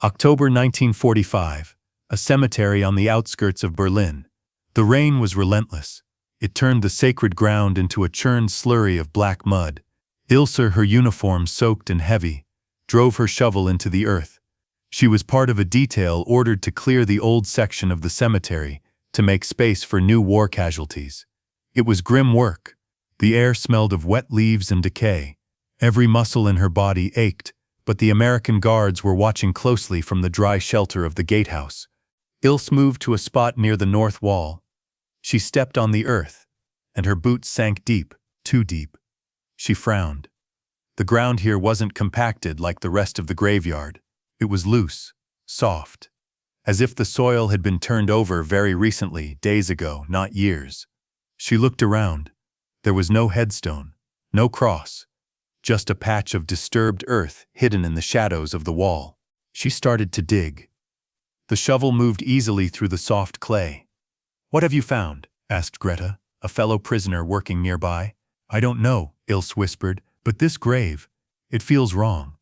October 1945, a cemetery on the outskirts of Berlin. The rain was relentless. It turned the sacred ground into a churned slurry of black mud. Ilse, her uniform soaked and heavy, drove her shovel into the earth. She was part of a detail ordered to clear the old section of the cemetery to make space for new war casualties. It was grim work. The air smelled of wet leaves and decay. Every muscle in her body ached, but the American guards were watching closely from the dry shelter of the gatehouse. Ilse moved to a spot near the north wall. She stepped on the earth, and her boots sank deep, too deep. She frowned. The ground here wasn't compacted like the rest of the graveyard. It was loose, soft, as if the soil had been turned over very recently, days ago, not years. She looked around. There was no headstone, no cross, just a patch of disturbed earth hidden in the shadows of the wall. She started to dig. The shovel moved easily through the soft clay. "What have you found?" asked Greta, a fellow prisoner working nearby. "I don't know," Ilse whispered, "but this grave, it feels wrong."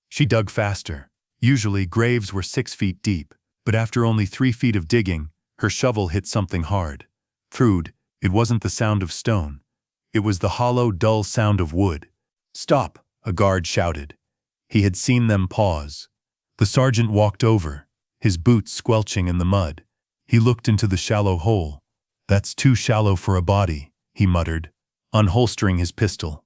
She dug faster. Usually graves were 6 feet deep, but after only 3 feet of digging, her shovel hit something hard. Through, it wasn't the sound of stone. It was the hollow, dull sound of wood. "Stop!" a guard shouted. He had seen them pause. The sergeant walked over, his boots squelching in the mud. He looked into the shallow hole. "That's too shallow for a body," he muttered, unholstering his pistol.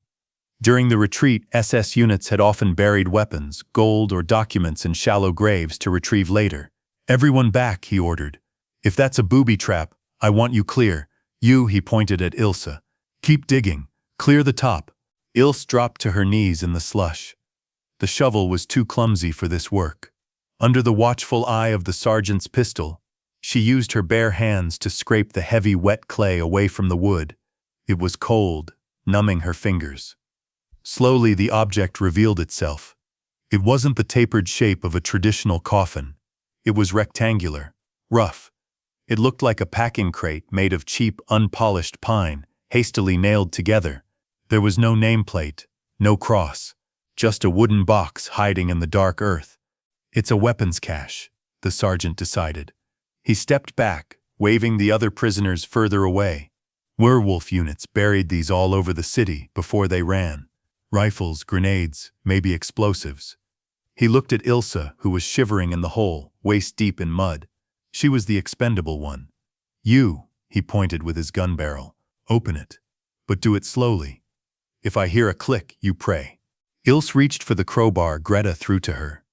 During the retreat, SS units had often buried weapons, gold, or documents in shallow graves to retrieve later. "Everyone back," he ordered. "If that's a booby trap, I want you clear." "You," he pointed at Ilse. "Keep digging. Clear the top." Ilse dropped to her knees in the slush. The shovel was too clumsy for this work. Under the watchful eye of the sergeant's pistol, she used her bare hands to scrape the heavy, wet clay away from the wood. It was cold, numbing her fingers. Slowly, the object revealed itself. It wasn't the tapered shape of a traditional coffin. It was rectangular, rough. It looked like a packing crate made of cheap, unpolished pine, hastily nailed together. There was no nameplate, no cross, just a wooden box hiding in the dark earth. "It's a weapons cache," the sergeant decided. He stepped back, waving the other prisoners further away. Werewolf units buried these all over the city before they ran. Rifles, grenades, maybe explosives. He looked at Ilse, who was shivering in the hole, waist deep in mud. She was the expendable one. "You," he pointed with his gun barrel. "Open it. But do it slowly. If I hear a click, you pray." Ilse reached for the crowbar Greta threw to her.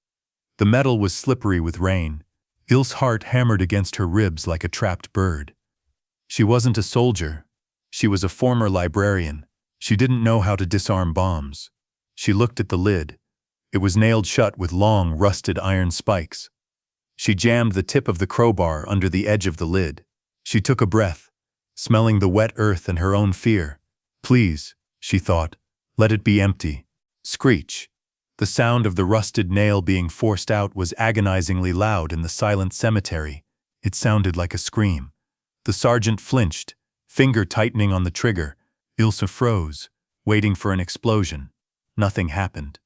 The metal was slippery with rain. Ilse's heart hammered against her ribs like a trapped bird. She wasn't a soldier. She was a former librarian. She didn't know how to disarm bombs. She looked at the lid. It was nailed shut with long, rusted iron spikes. She jammed the tip of the crowbar under the edge of the lid. She took a breath, smelling the wet earth and her own fear. "Please," she thought, "let it be empty." Screech. The sound of the rusted nail being forced out was agonizingly loud in the silent cemetery. It sounded like a scream. The sergeant flinched, finger tightening on the trigger. Ilse froze, waiting for an explosion. Nothing happened.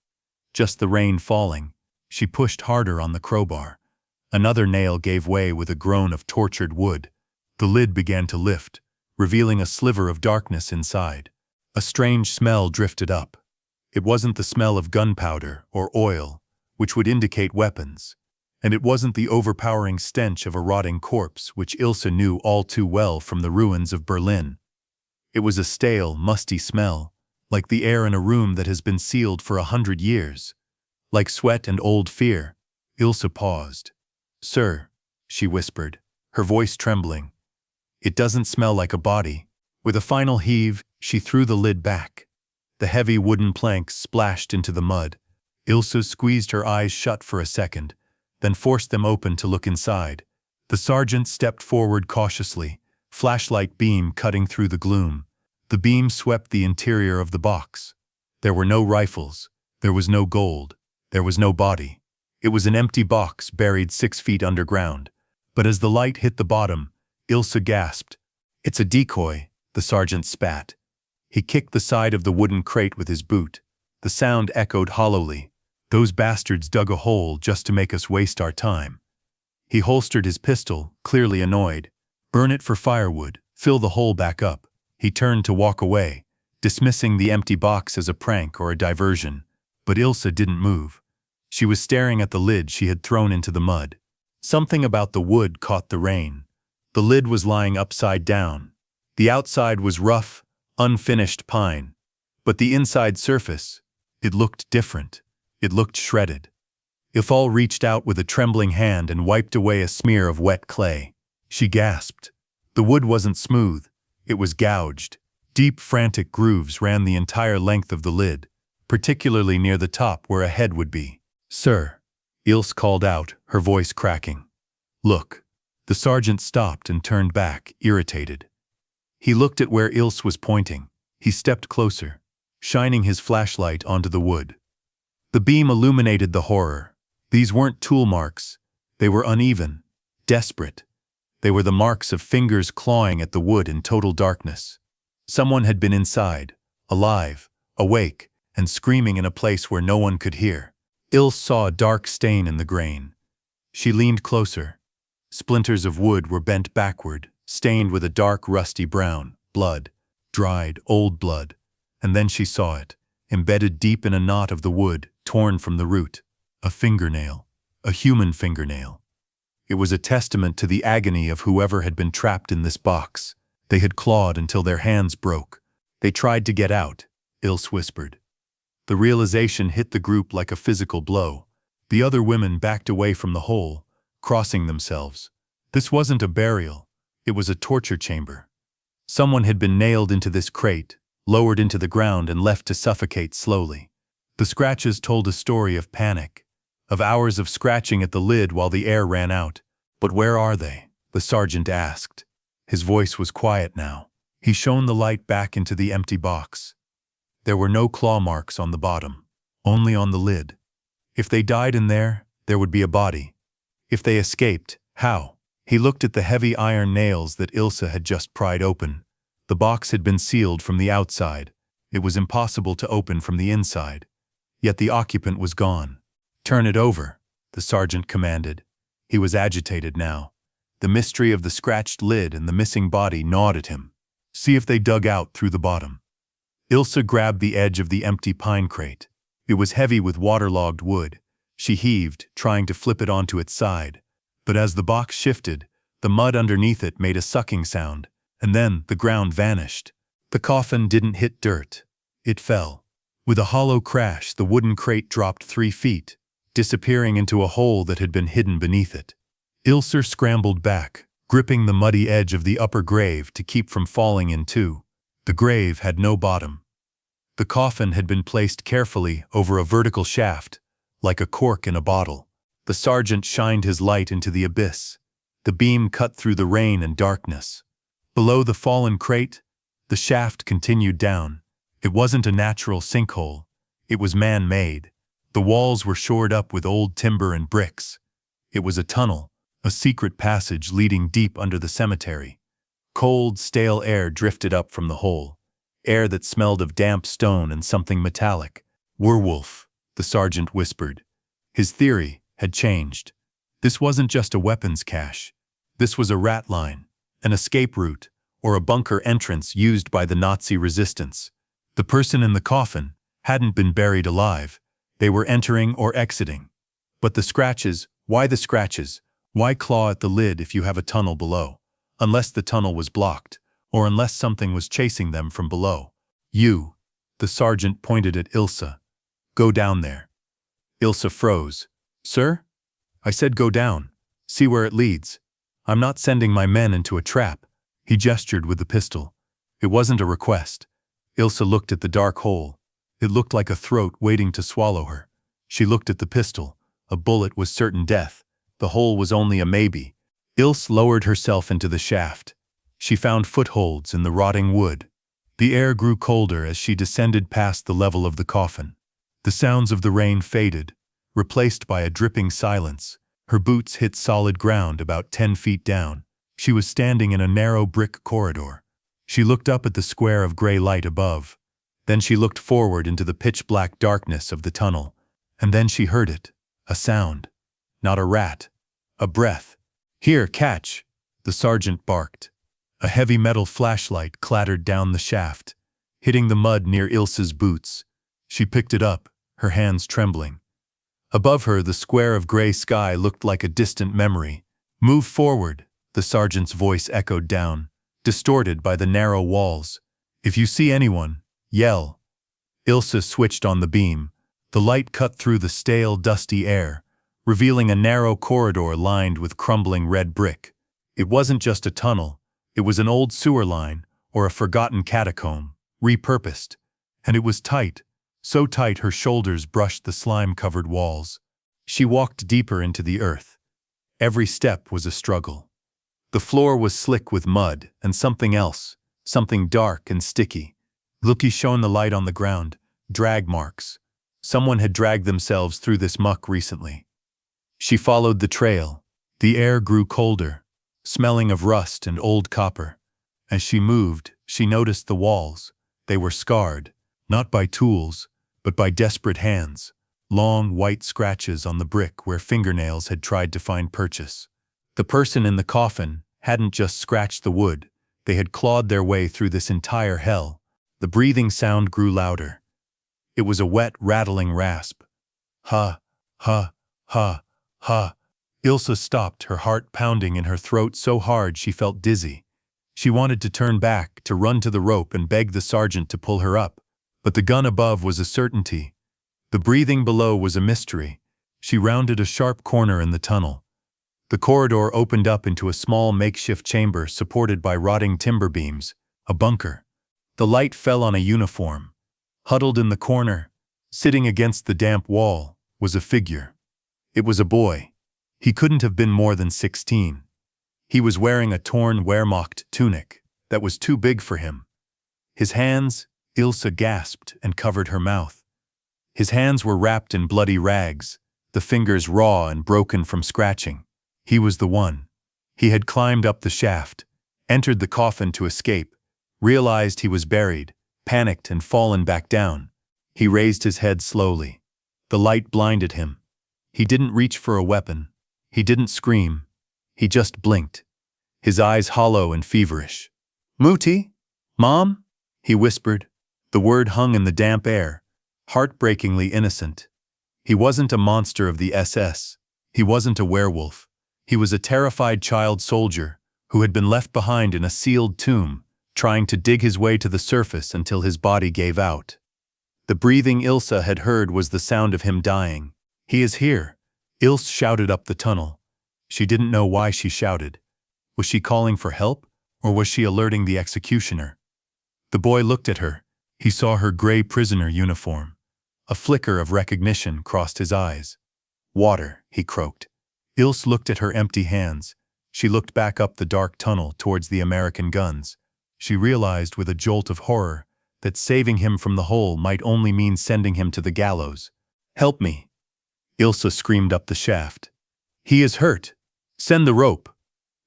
Just the rain falling. She pushed harder on the crowbar. Another nail gave way with a groan of tortured wood. The lid began to lift, revealing a sliver of darkness inside. A strange smell drifted up. It wasn't the smell of gunpowder or oil, which would indicate weapons, and it wasn't the overpowering stench of a rotting corpse, which Ilse knew all too well from the ruins of Berlin. It was a stale, musty smell, like the air in a room that has been sealed for 100 years. Like sweat and old fear. Ilse paused. "Sir," she whispered, her voice trembling. "It doesn't smell like a body." With a final heave, she threw the lid back. The heavy wooden planks splashed into the mud. Ilse squeezed her eyes shut for a second, then forced them open to look inside. The sergeant stepped forward cautiously, flashlight beam cutting through the gloom. The beam swept the interior of the box. There were no rifles. There was no gold. There was no body. It was an empty box buried 6 feet underground. But as the light hit the bottom, Ilse gasped. "It's a decoy," the sergeant spat. He kicked the side of the wooden crate with his boot. The sound echoed hollowly. Those bastards dug a hole just to make us waste our time. He holstered his pistol, clearly annoyed. Burn it for firewood, fill the hole back up. He turned to walk away, dismissing the empty box as a prank or a diversion. But Ilse didn't move. She was staring at the lid she had thrown into the mud. Something about the wood caught the rain. The lid was lying upside down. The outside was rough, unfinished pine. But the inside surface, it looked different. It looked shredded. Ilse reached out with a trembling hand and wiped away a smear of wet clay. She gasped. The wood wasn't smooth. It was gouged. Deep, frantic grooves ran the entire length of the lid, particularly near the top where a head would be. "Sir," Ilse called out, her voice cracking. "Look." The sergeant stopped and turned back, irritated. He looked at where Ilse was pointing. He stepped closer, shining his flashlight onto the wood. The beam illuminated the horror. These weren't tool marks. They were uneven, desperate. They were the marks of fingers clawing at the wood in total darkness. Someone had been inside, alive, awake, and screaming in a place where no one could hear. Ilse saw a dark stain in the grain. She leaned closer. Splinters of wood were bent backward, stained with a dark rusty brown, blood, dried, old blood. And then she saw it, embedded deep in a knot of the wood, torn from the root. A fingernail. A human fingernail. It was a testament to the agony of whoever had been trapped in this box. They had clawed until their hands broke. They tried to get out, Ilse whispered. The realization hit the group like a physical blow. The other women backed away from the hole, crossing themselves. This wasn't a burial. It was a torture chamber. Someone had been nailed into this crate, lowered into the ground and left to suffocate slowly. The scratches told a story of panic, of hours of scratching at the lid while the air ran out. "But where are they?" the sergeant asked. His voice was quiet now. He shone the light back into the empty box. There were no claw marks on the bottom, only on the lid. If they died in there, there would be a body. If they escaped, how? He looked at the heavy iron nails that Ilse had just pried open. The box had been sealed from the outside. It was impossible to open from the inside. Yet the occupant was gone. "Turn it over," the sergeant commanded. He was agitated now. The mystery of the scratched lid and the missing body gnawed at him. "See if they dug out through the bottom." Ilse grabbed the edge of the empty pine crate. It was heavy with waterlogged wood. She heaved, trying to flip it onto its side. But as the box shifted, the mud underneath it made a sucking sound, and then the ground vanished. The coffin didn't hit dirt. It fell. With a hollow crash, the wooden crate dropped 3 feet, disappearing into a hole that had been hidden beneath it. Ilse scrambled back, gripping the muddy edge of the upper grave to keep from falling in too. The grave had no bottom. The coffin had been placed carefully over a vertical shaft, like a cork in a bottle. The sergeant shined his light into the abyss. The beam cut through the rain and darkness. Below the fallen crate, the shaft continued down. It wasn't a natural sinkhole. It was man-made. The walls were shored up with old timber and bricks. It was a tunnel, a secret passage leading deep under the cemetery. Cold, stale air drifted up from the hole. Air that smelled of damp stone and something metallic. "Werewolf," the sergeant whispered. His theory had changed. This wasn't just a weapons cache. This was a rat line, an escape route, or a bunker entrance used by the Nazi resistance. The person in the coffin hadn't been buried alive. They were entering or exiting. But the scratches, why the scratches? Why claw at the lid if you have a tunnel below? Unless the tunnel was blocked, or unless something was chasing them from below. "You," the sergeant pointed at Ilse. "Go down there." Ilse froze. "Sir? I said go down. See where it leads. I'm not sending my men into a trap." He gestured with the pistol. It wasn't a request. Ilse looked at the dark hole. It looked like a throat waiting to swallow her. She looked at the pistol. A bullet was certain death. The hole was only a maybe. Ilse lowered herself into the shaft. She found footholds in the rotting wood. The air grew colder as she descended past the level of the coffin. The sounds of the rain faded, replaced by a dripping silence. Her boots hit solid ground about 10 feet down. She was standing in a narrow brick corridor. She looked up at the square of gray light above. Then she looked forward into the pitch-black darkness of the tunnel. And then she heard it. A sound. Not a rat. A breath. "Here, catch!" the sergeant barked. A heavy metal flashlight clattered down the shaft, hitting the mud near Ilse's boots. She picked it up, her hands trembling. Above her, the square of gray sky looked like a distant memory. "Move forward," the sergeant's voice echoed down, distorted by the narrow walls. "If you see anyone, yell." Ilse switched on the beam. The light cut through the stale, dusty air, revealing a narrow corridor lined with crumbling red brick. It wasn't just a tunnel, it was an old sewer line, or a forgotten catacomb, repurposed. And it was tight, so tight her shoulders brushed the slime-covered walls. She walked deeper into the earth. Every step was a struggle. The floor was slick with mud and something else, something dark and sticky. Ilse shone the light on the ground, drag marks. Someone had dragged themselves through this muck recently. She followed the trail. The air grew colder, smelling of rust and old copper. As she moved, she noticed the walls. They were scarred, not by tools, but by desperate hands. Long, white scratches on the brick where fingernails had tried to find purchase. The person in the coffin hadn't just scratched the wood, they had clawed their way through this entire hell. The breathing sound grew louder. It was a wet, rattling rasp. Ha, ha, ha, ha. Ilse stopped, her heart pounding in her throat so hard she felt dizzy. She wanted to turn back, to run to the rope and beg the sergeant to pull her up. But the gun above was a certainty. The breathing below was a mystery. She rounded a sharp corner in the tunnel. The corridor opened up into a small makeshift chamber supported by rotting timber beams, a bunker. The light fell on a uniform. Huddled in the corner, sitting against the damp wall, was a figure. It was a boy. He couldn't have been more than 16. He was wearing a torn Wehrmacht tunic that was too big for him. His hands, Ilse gasped and covered her mouth. His hands were wrapped in bloody rags, the fingers raw and broken from scratching. He was the one. He had climbed up the shaft, entered the coffin to escape, realized he was buried, panicked and fallen back down. He raised his head slowly. The light blinded him. He didn't reach for a weapon. He didn't scream. He just blinked, his eyes hollow and feverish. "Mutti? Mom?" he whispered. The word hung in the damp air, heartbreakingly innocent. He wasn't a monster of the SS. He wasn't a werewolf. He was a terrified child soldier who had been left behind in a sealed tomb, trying to dig his way to the surface until his body gave out. The breathing Ilse had heard was the sound of him dying. "He is here," Ilse shouted up the tunnel. She didn't know why she shouted. Was she calling for help, or was she alerting the executioner? The boy looked at her. He saw her gray prisoner uniform. A flicker of recognition crossed his eyes. "Water," he croaked. Ilse looked at her empty hands. She looked back up the dark tunnel towards the American guns. She realized with a jolt of horror that saving him from the hole might only mean sending him to the gallows. "Help me!" Ilse screamed up the shaft. "He is hurt! Send the rope!"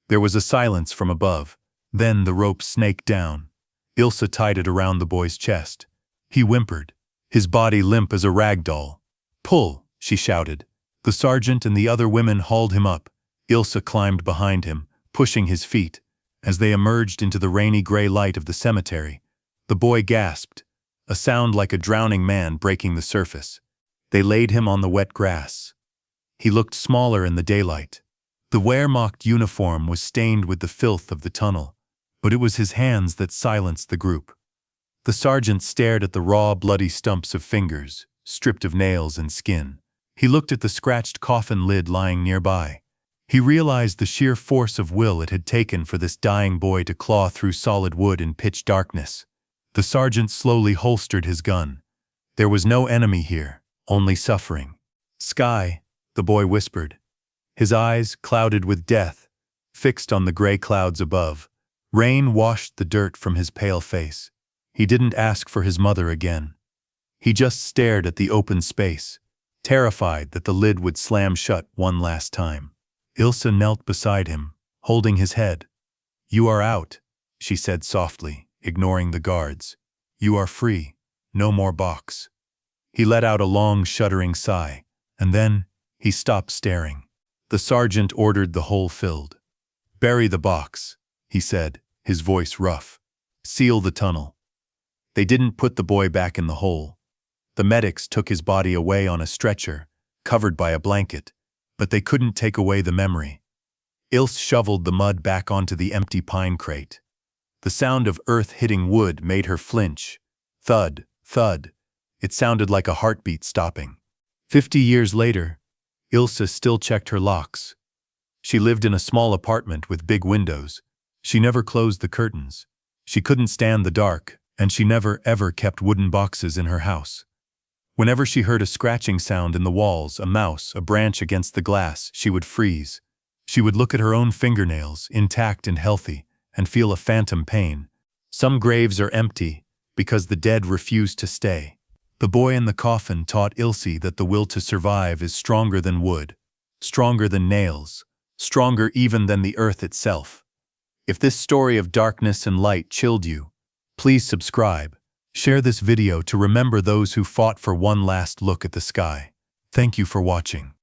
There was a silence from above. Then the rope snaked down. Ilse tied it around the boy's chest. He whimpered, his body limp as a rag doll. "Pull!" she shouted. The sergeant and the other women hauled him up. Ilse climbed behind him, pushing his feet. As they emerged into the rainy gray light of the cemetery, the boy gasped, a sound like a drowning man breaking the surface. They laid him on the wet grass. He looked smaller in the daylight. The Wehrmacht uniform was stained with the filth of the tunnel, but it was his hands that silenced the group. The sergeant stared at the raw, bloody stumps of fingers, stripped of nails and skin. He looked at the scratched coffin lid lying nearby. He realized the sheer force of will it had taken for this dying boy to claw through solid wood in pitch darkness. The sergeant slowly holstered his gun. There was no enemy here, only suffering. "Sky," the boy whispered. His eyes, clouded with death, fixed on the gray clouds above. Rain washed the dirt from his pale face. He didn't ask for his mother again. He just stared at the open space, terrified that the lid would slam shut one last time. Ilse knelt beside him, holding his head. "You are out," she said softly, ignoring the guards. "You are free. No more box." He let out a long, shuddering sigh. and then he stopped staring. The sergeant ordered the hole filled. "Bury the box," he said, his voice rough. "Seal the tunnel." They didn't put the boy back in the hole. The medics took his body away on a stretcher, covered by a blanket, but they couldn't take away the memory. Ilse shoveled the mud back onto the empty pine crate. The sound of earth hitting wood made her flinch. Thud, thud. It sounded like a heartbeat stopping. 50 years later, Ilse still checked her locks. She lived in a small apartment with big windows. She never closed the curtains. She couldn't stand the dark, and she never ever kept wooden boxes in her house. Whenever she heard a scratching sound in the walls, a mouse, a branch against the glass, she would freeze. She would look at her own fingernails, intact and healthy, and feel a phantom pain. Some graves are empty because the dead refuse to stay. The boy in the coffin taught Ilse that the will to survive is stronger than wood, stronger than nails, stronger even than the earth itself. If this story of darkness and light chilled you, please subscribe. Share this video to remember those who fought for one last look at the sky. Thank you for watching.